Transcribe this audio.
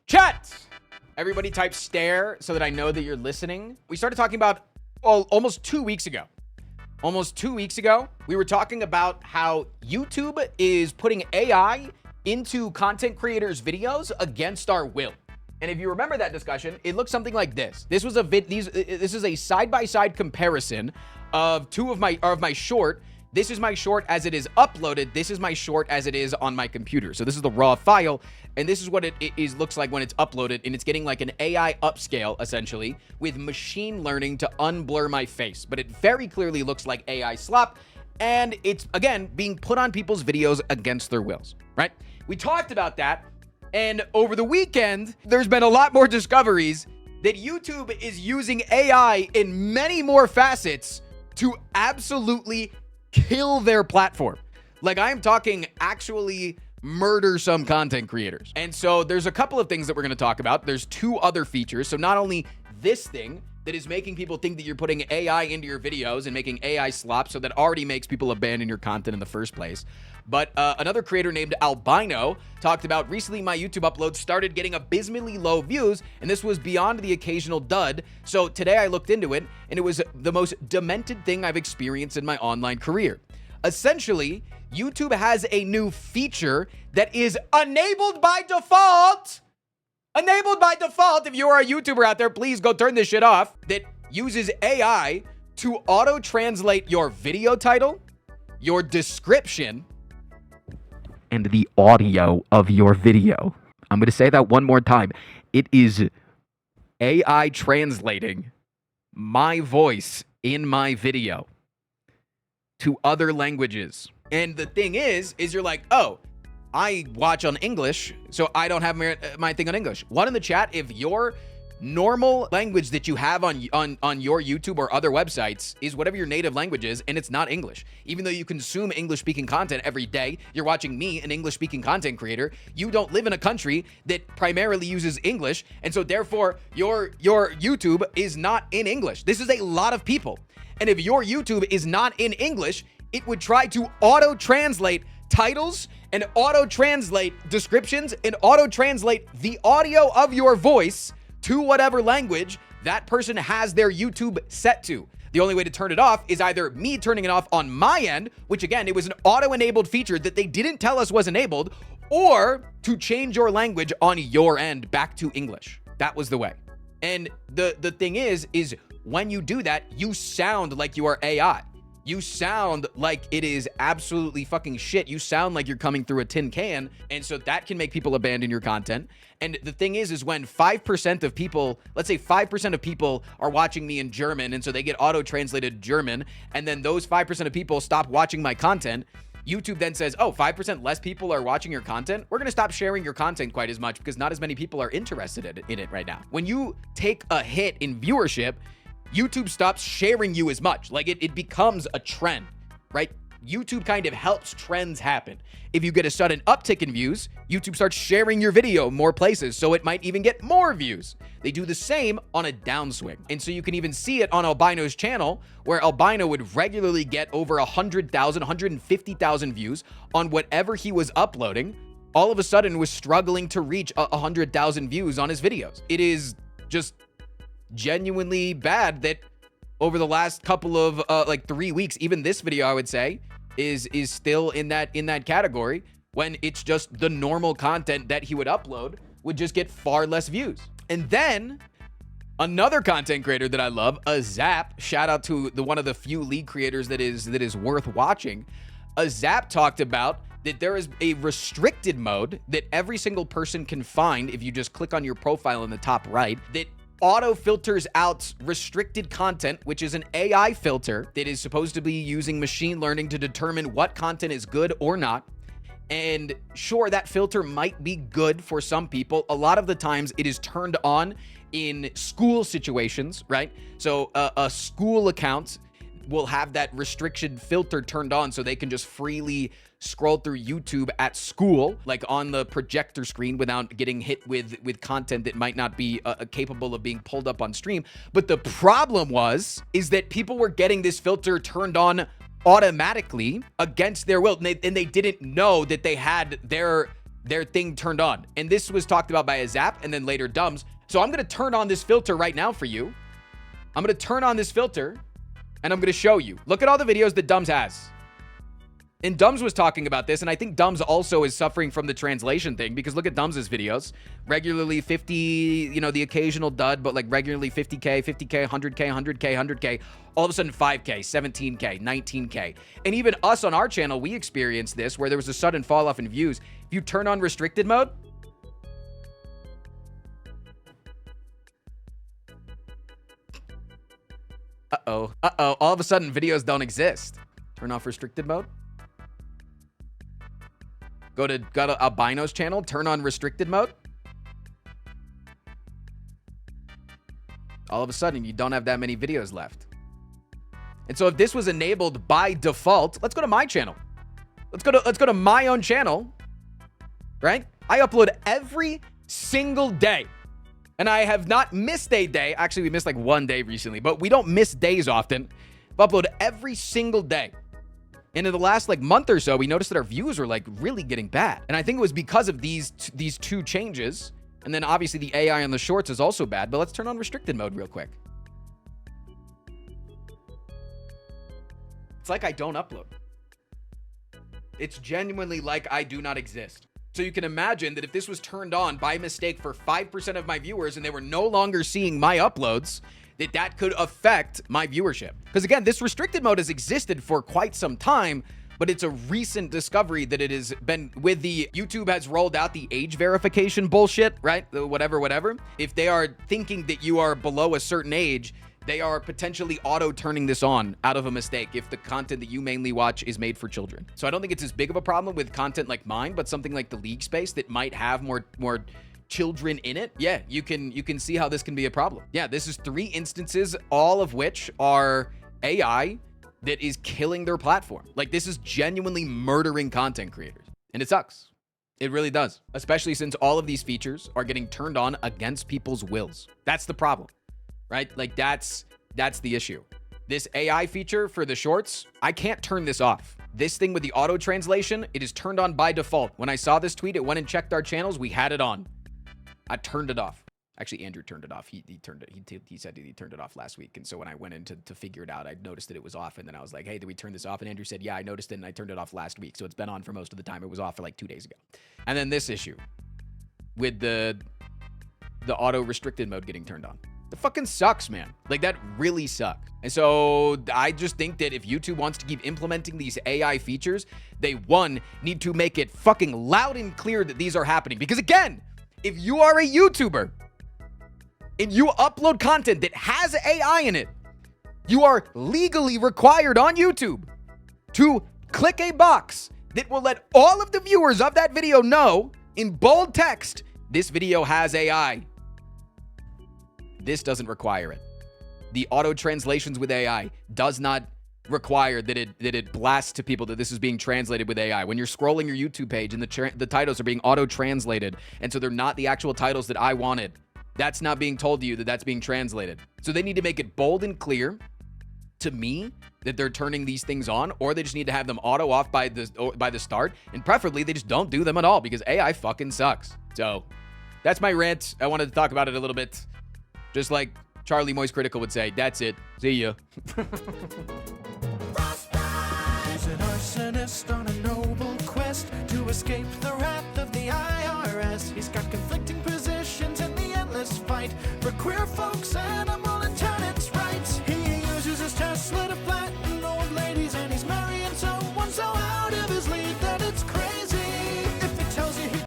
Chat! Everybody type stare so that I know that you're listening. We started talking about almost 2 weeks ago. Almost 2 weeks ago, we were talking about how YouTube is putting AI into content creators' videos against our will. And if you remember that discussion, it looked something like this. This was this is a side-by-side comparison of two of my short. This is my short as it is uploaded. This is my short as it is on my computer. So this is the raw file, and this is what it looks like when it's uploaded, and it's getting like an AI upscale, essentially, with machine learning to unblur my face. But it very clearly looks like AI slop, and it's, again, being put on people's videos against their wills, right? We talked about that, and over the weekend, there's been a lot more discoveries that YouTube is using AI in many more facets to absolutely kill their platform. Like, I'm talking actually murder some content creators. And so there's a couple of things that we're going to talk about. There's two other features. So not only this thing that is making people think that you're putting AI into your videos and making AI slop, so that already makes people abandon your content in the first place. But another creator named Albino talked about recently my YouTube uploads started getting abysmally low views, and this was beyond the occasional dud. So today I looked into it, and it was the most demented thing I've experienced in my online career. Essentially, YouTube has a new feature that is enabled by default. Enabled by default. If you are a YouTuber out there, please go turn this shit off. That uses AI to auto-translate your video title, your description, and the audio of your video. I'm going to say that one more time. It is AI translating my voice in my video to other languages. And the thing is you're like, oh, I watch on English, so I don't have my thing on English. One in the chat, if your normal language that you have on your YouTube or other websites is whatever your native language is, and it's not English. Even though you consume English-speaking content every day, you're watching me, an English-speaking content creator, you don't live in a country that primarily uses English, and so therefore your YouTube is not in English. This is a lot of people. And if your YouTube is not in English, it would try to auto-translate titles and auto-translate descriptions and auto-translate the audio of your voice to whatever language that person has their YouTube set to. The only way to turn it off is either me turning it off on my end, which again, it was an auto-enabled feature that they didn't tell us was enabled, or to change your language on your end back to English. That was the way. And the thing is when you do that, you sound like you are AI. You sound like it is absolutely fucking shit. You sound like you're coming through a tin can. And so that can make people abandon your content. And the thing is when 5% of people, let's say 5% of people are watching me in German, and so they get auto-translated German, and then those 5% of people stop watching my content, YouTube then says, oh, 5% less people are watching your content? We're going to stop sharing your content quite as much because not as many people are interested in it right now. When you take a hit in viewership, YouTube stops sharing you as much. Like it becomes a trend, right? YouTube kind of helps trends happen. If you get a sudden uptick in views, YouTube starts sharing your video more places, so it might even get more views. They do the same on a downswing. And so you can even see it on Albino's channel, where Albino would regularly get over 100,000, 150,000 views on whatever he was uploading. All of a sudden was struggling to reach 100,000 views on his videos. It is just genuinely bad that over the last couple of like 3 weeks, even this video, I would say, is still in that category, when it's just the normal content that he would upload would just get far less views. And then another content creator that I love, Zap, shout out to one of the few lead creators that is worth watching. Zap talked about that there is a restricted mode that every single person can find if you just click on your profile in the top right, that auto filters out restricted content, which is an AI filter that is supposed to be using machine learning to determine what content is good or not. And sure, that filter might be good for some people. A lot of the times it is turned on in school situations, right? So a school account will have that restriction filter turned on so they can just freely scroll through YouTube at school, like on the projector screen, without getting hit with content that might not be capable of being pulled up on stream. But the problem is that people were getting this filter turned on automatically against their will, and they didn't know that they had their their thing turned on. And this was talked about by Azap and then later Dumbs. So I'm going to turn on this filter right now for you. I'm going to turn on this filter and I'm going to show you. Look at all the videos that Dumbs has. And Dumbs was talking about this, and I think Dumbs also is suffering from the translation thing, because look at Dumbs' videos. Regularly 50, you know, the occasional dud, but like regularly 50K, 50K, 100K, 100K, 100K. All of a sudden 5K, 17K, 19K. And even us on our channel, we experienced this where there was a sudden fall off in views. If you turn on restricted mode, all of a sudden videos don't exist. Turn off restricted mode. Go to Albino's channel, turn on restricted mode. All of a sudden, you don't have that many videos left. And so if this was enabled by default, let's go to my channel. Let's go to my own channel, right? I upload every single day. And I have not missed a day. Actually, we missed like one day recently, but we don't miss days often. I upload every single day. And in the last like month or so, we noticed that our views were like really getting bad. And I think it was because of these two changes. And then obviously the AI on the shorts is also bad, but let's turn on restricted mode real quick. It's like I don't upload. It's genuinely like I do not exist. So you can imagine that if this was turned on by mistake for 5% of my viewers and they were no longer seeing my uploads, that could affect my viewership. Because again, this restricted mode has existed for quite some time, but it's a recent discovery that it has been with the YouTube has rolled out the age verification bullshit, right? Whatever. If they are thinking that you are below a certain age, they are potentially auto turning this on out of a mistake if the content that you mainly watch is made for children. So I don't think it's as big of a problem with content like mine, but something like the League space that might have more children in it. Yeah, you can see how this can be a problem. Yeah, this is 3 instances, all of which are AI that is killing their platform. Like, this is genuinely murdering content creators. And it sucks. It really does. Especially since all of these features are getting turned on against people's wills. That's the problem, right? Like, that's the issue. This AI feature for the shorts, I can't turn this off. This thing with the auto translation, it is turned on by default. When I saw this tweet, it went and checked our channels. We had it on. I turned it off. Actually, Andrew turned it off. He said he turned it off last week. And so when I went in to figure it out, I noticed that it was off. And then I was like, hey, did we turn this off? And Andrew said, yeah, I noticed it and I turned it off last week. So it's been on for most of the time. It was off for like 2 days ago. And then this issue with the auto restricted mode getting turned on. It fucking sucks, man. Like, that really sucks. And so I just think that if YouTube wants to keep implementing these AI features, they, one, need to make it fucking loud and clear that these are happening. Because again, if you are a YouTuber and you upload content that has AI in it, you are legally required on YouTube to click a box that will let all of the viewers of that video know in bold text, this video has AI. This doesn't require it. The auto translations with AI does not require that it blasts to people that this is being translated with AI. When you're scrolling your YouTube page and the titles are being auto translated, and so they're not the actual titles that I wanted, that's not being told to you that that's being translated. So they need to make it bold and clear to me that they're turning these things on, or they just need to have them auto off by the start, and preferably they just don't do them at all, because AI fucking sucks. So that's my rant. I wanted to talk about it a little bit, just like Charlie Moist Critical would say. That's it. See ya. He's an arsonist on a noble quest to escape the wrath of the IRS. He's got conflicting positions in the endless fight for queer folks and